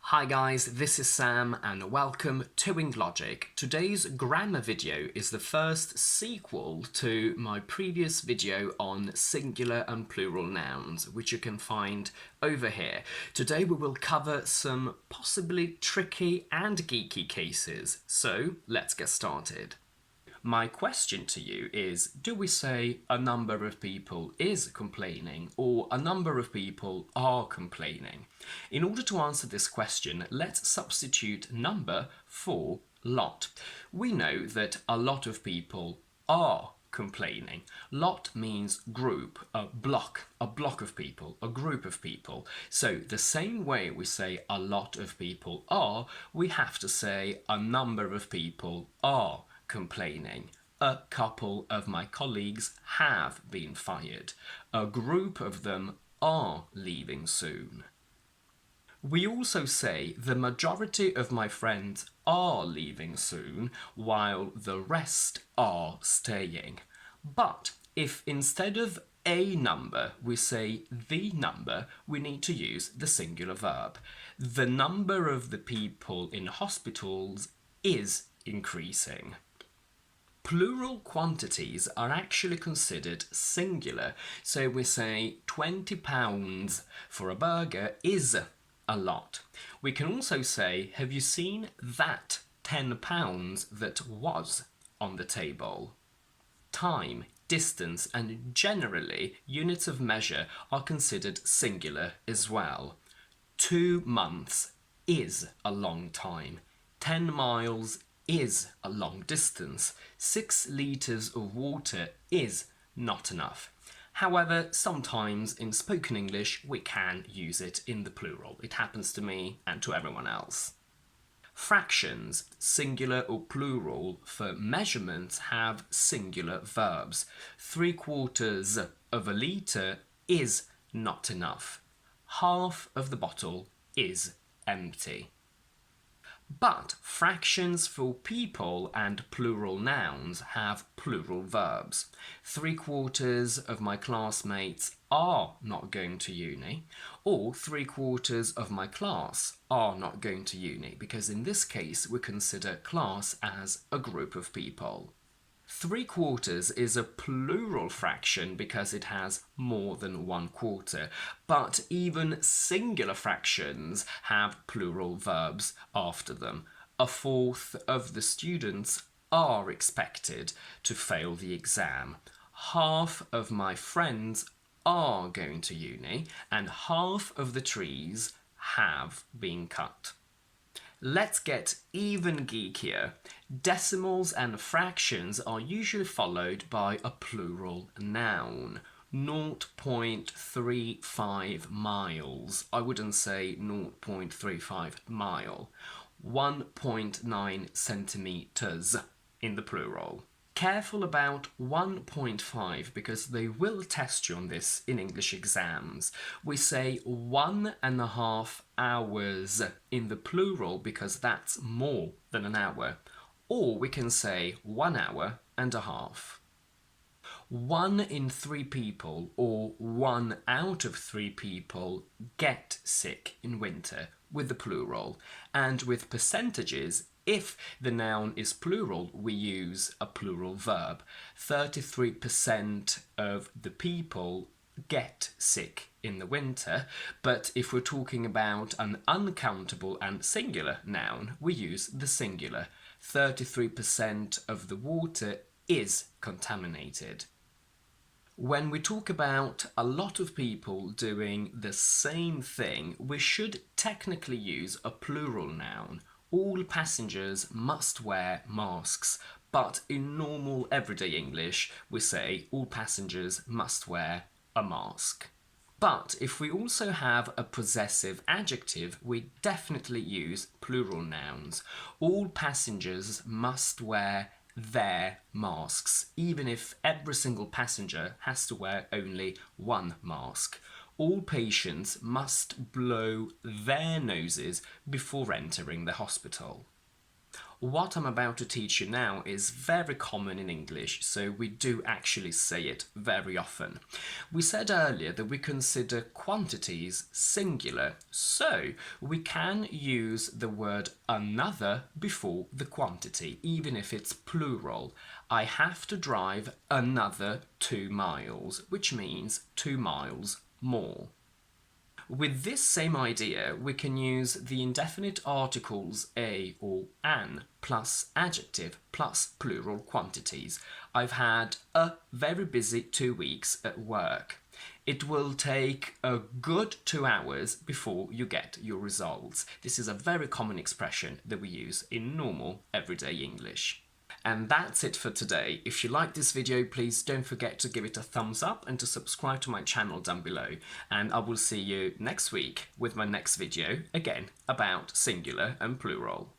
Hi guys, this is Sam and welcome to Logic. Today's grammar video is the first sequel to my previous video on singular and plural nouns, which you can find over here. Today we will cover some possibly tricky and geeky cases, so let's get started. My question to you is, do we say a number of people is complaining or a number of people are complaining? In order to answer this question, let's substitute number for lot. We know that a lot of people are complaining. Lot means group, a block of people, a group of people. So the same way we say a lot of people are, we have to say a number of people are complaining. A couple of my colleagues have been fired. A group of them are leaving soon. We also say the majority of my friends are leaving soon while the rest are staying. But if instead of a number we say the number, we need to use the singular verb. The number of the people in hospitals is increasing. Plural quantities are actually considered singular, so we say £20 for a burger is a lot. We can also say, have you seen that £10 that was on the table? Time, distance, and generally units of measure are considered singular as well. 2 months is a long time. 10 miles is a long distance. 6 litres of water is not enough. However, sometimes in spoken English we can use it in the plural. It happens to me and to everyone else. Fractions, singular or plural, for measurements have singular verbs. 3/4 of a litre is not enough. Half of the bottle is empty. But fractions for people and plural nouns have plural verbs. 3/4 of my classmates are not going to uni, or 3/4 of my class are not going to uni, because in this case we consider class as a group of people. 3/4 is a plural fraction because it has more than 1/4, but even singular fractions have plural verbs after them. 1/4 of the students are expected to fail the exam. Half of my friends are going to uni, and half of the trees have been cut. Let's get even geekier. Decimals and fractions are usually followed by a plural noun. 0.35 miles. I wouldn't say 0.35 mile. 1.9 centimeters in the plural. Careful about 1.5 because they will test you on this in English exams. We say 1.5 hours in the plural because that's more than an hour. Or we can say 1 hour and a half. 1 in 3 people or 1 out of 3 people get sick in winter with the plural. And with percentages, if the noun is plural, we use a plural verb. 33% of the people get sick in the winter, but if we're talking about an uncountable and singular noun, we use the singular. 33% of the water is contaminated. When we talk about a lot of people doing the same thing, we should technically use a plural noun. All passengers must wear masks, but in normal everyday English we say all passengers must wear a mask. But if we also have a possessive adjective, we definitely use plural nouns. All passengers must wear their masks, even if every single passenger has to wear only one mask. All patients must blow their noses before entering the hospital. What I'm about to teach you now is very common in English, so we do actually say it very often. We said earlier that we consider quantities singular, so we can use the word another before the quantity, even if it's plural. I have to drive another 2 miles, which means 2 miles more. With this same idea, we can use the indefinite articles a or an plus adjective plus plural quantities. I've had a very busy 2 weeks at work. It will take a good 2 hours before you get your results. This is a very common expression that we use in normal everyday English. And that's it for today. If you like this video, please don't forget to give it a thumbs up and to subscribe to my channel down below. And I will see you next week with my next video, again about singular and plural.